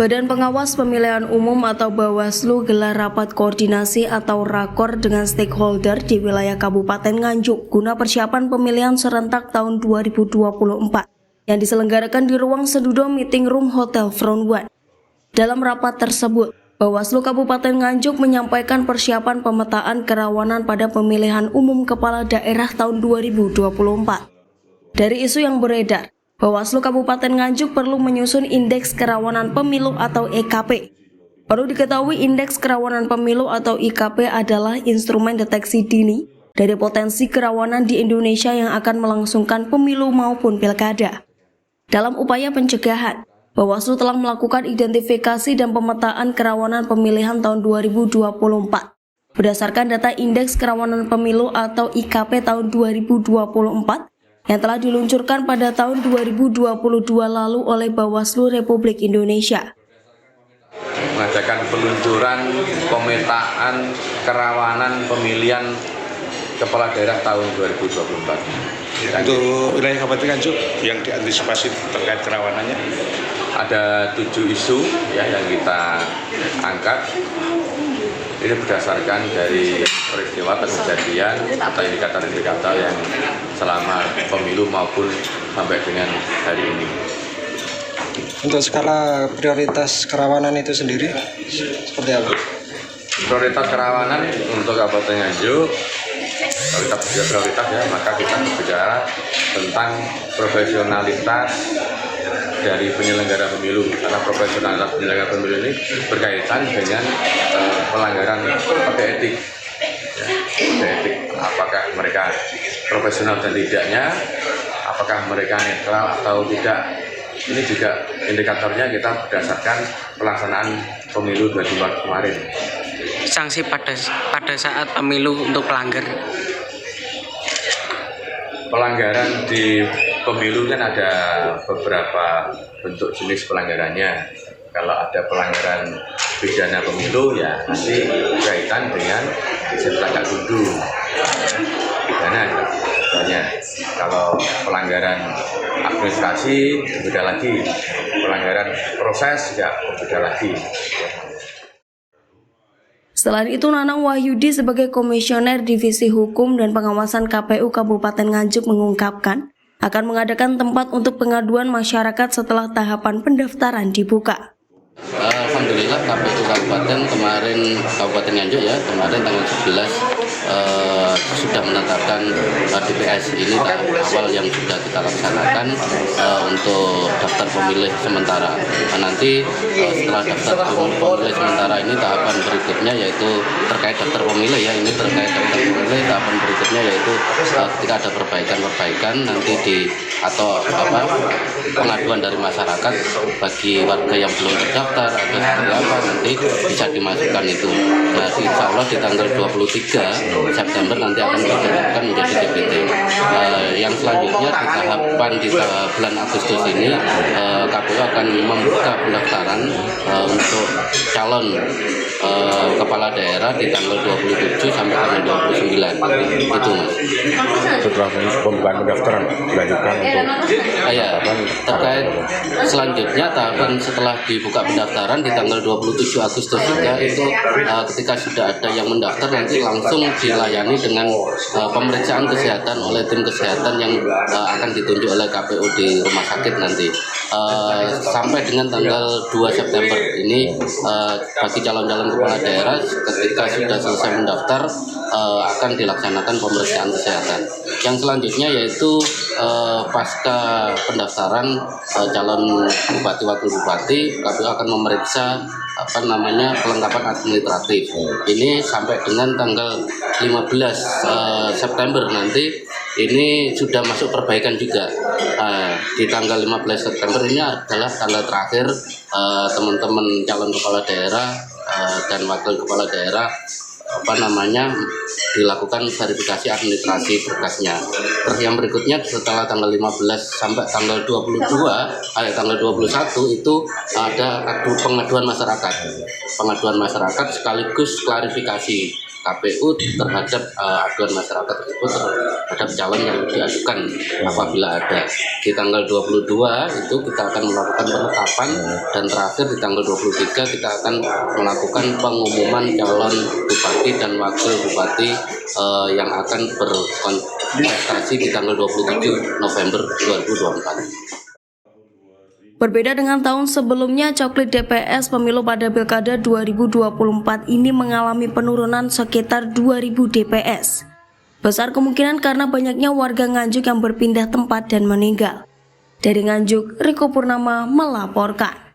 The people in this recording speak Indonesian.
Badan Pengawas Pemilihan Umum atau Bawaslu gelar rapat koordinasi atau rakor dengan stakeholder di wilayah Kabupaten Nganjuk guna persiapan pemilihan serentak tahun 2024 yang diselenggarakan di ruang Sedudo Meeting Room Hotel Front One. Dalam rapat tersebut, Bawaslu Kabupaten Nganjuk menyampaikan persiapan pemetaan kerawanan pada pemilihan umum kepala daerah tahun 2024. Dari isu yang beredar, Bawaslu Kabupaten Nganjuk perlu menyusun Indeks Kerawanan Pemilu atau IKP. Perlu diketahui Indeks Kerawanan Pemilu atau IKP adalah instrumen deteksi dini dari potensi kerawanan di Indonesia yang akan melangsungkan pemilu maupun pilkada. Dalam upaya pencegahan, Bawaslu telah melakukan identifikasi dan pemetaan kerawanan pemilihan tahun 2024. Berdasarkan data Indeks Kerawanan Pemilu atau IKP tahun 2024, yang telah diluncurkan pada tahun 2022 lalu oleh Bawaslu Republik Indonesia. Mengadakan peluncuran pemetaan kerawanan pemilihan kepala daerah tahun 2024. Untuk wilayah Kabupaten Nganjuk yang diantisipasi terkait kerawanannya? Ada 7 isu yang kita angkat. Ini berdasarkan dari peristiwa atau kejadian atau indikator-indikator yang selama pemilu maupun sampai dengan hari ini. Untuk skala prioritas kerawanan itu sendiri seperti apa? Prioritas kerawanan untuk Kabupaten Nganjuk, prioritas ya, maka kita berbicara tentang profesionalitas dari penyelenggara pemilu, karena profesionalitas penyelenggara pemilu ini berkaitan dengan pelanggaran kode etik. Kode etik, apakah mereka profesional dan tidaknya, apakah mereka netral atau tidak. Ini juga indikatornya kita berdasarkan pelaksanaan pemilu 2024 kemarin. Sanksi pada saat pemilu untuk pelanggar. Pelanggaran di pemilu kan ada beberapa bentuk jenis pelanggarannya. Kalau ada pelanggaran pidana pemilu ya nanti berkaitan dengan setelahkah dulu pidana misalnya. Kalau pelanggaran administrasi berbeda lagi, pelanggaran proses juga berbeda lagi. Selain itu, Nanang Wahyudi sebagai Komisioner Divisi Hukum dan Pengawasan KPU Kabupaten Nganjuk mengungkapkan akan mengadakan tempat untuk pengaduan masyarakat setelah tahapan pendaftaran dibuka. Alhamdulillah KPU Kabupaten kemarin Kabupaten Nganjuk ya kemarin tanggal 11 sudah menetapkan DPS. Ini tahap awal yang sudah kita laksanakan untuk daftar pemilih sementara. Nanti setelah daftar pemilih sementara ini tahapan berikutnya yaitu terkait daftar pemilih ya, ini terkait daftar pemilih, tahapan berikutnya yaitu ketika ada perbaikan nanti pengaduan dari masyarakat bagi warga yang belum terdaftar atau seperti apa nanti bisa dimasukkan itu. Nah, insya Allah di tanggal 23 September nanti akan ditetapkan menjadi DPT. Yang selanjutnya di bulan Agustus ini KPU akan membuka pendaftaran untuk calon kepala daerah di tanggal 27 sampai tanggal 29. Itu Mas. Setelah pembukaan pendaftaran dilanjutkan untuk terkait selanjutnya tahapan setelah dibuka pendaftaran di tanggal 27 Agustus juga itu ketika sudah ada yang mendaftar nanti langsung dilayani dengan pemeriksaan kesehatan oleh tim kesehatan yang akan ditunjuk oleh KPU di rumah sakit nanti sampai dengan tanggal 2 September ini bagi calon-calon kepala daerah ketika sudah selesai mendaftar akan dilaksanakan pemeriksaan kesehatan. Yang selanjutnya yaitu pasca pendaftaran calon bupati wakil bupati, KPU akan memeriksa kelengkapan administratif. Ini sampai dengan tanggal 15 September nanti ini sudah masuk perbaikan juga. Di tanggal 15 September ini adalah tanggal terakhir teman-teman calon kepala daerah dan wakil kepala daerah dilakukan verifikasi administrasi berkasnya. Terus yang berikutnya setelah tanggal 15 sampai tanggal 21 itu ada pengaduan masyarakat sekaligus klarifikasi KPU terhadap aduan masyarakat tersebut terhadap calon yang diajukan apabila ada. Di tanggal 22 itu kita akan melakukan penetapan, dan terakhir di tanggal 23 kita akan melakukan pengumuman calon bupati dan wakil bupati yang akan berkontestasi di tanggal 27 November 2024. Berbeda dengan tahun sebelumnya, coklit DPS pemilu pada Pilkada 2024 ini mengalami penurunan sekitar 2.000 DPS. Besar kemungkinan karena banyaknya warga Nganjuk yang berpindah tempat dan meninggal. Dari Nganjuk, Riko Purnama melaporkan.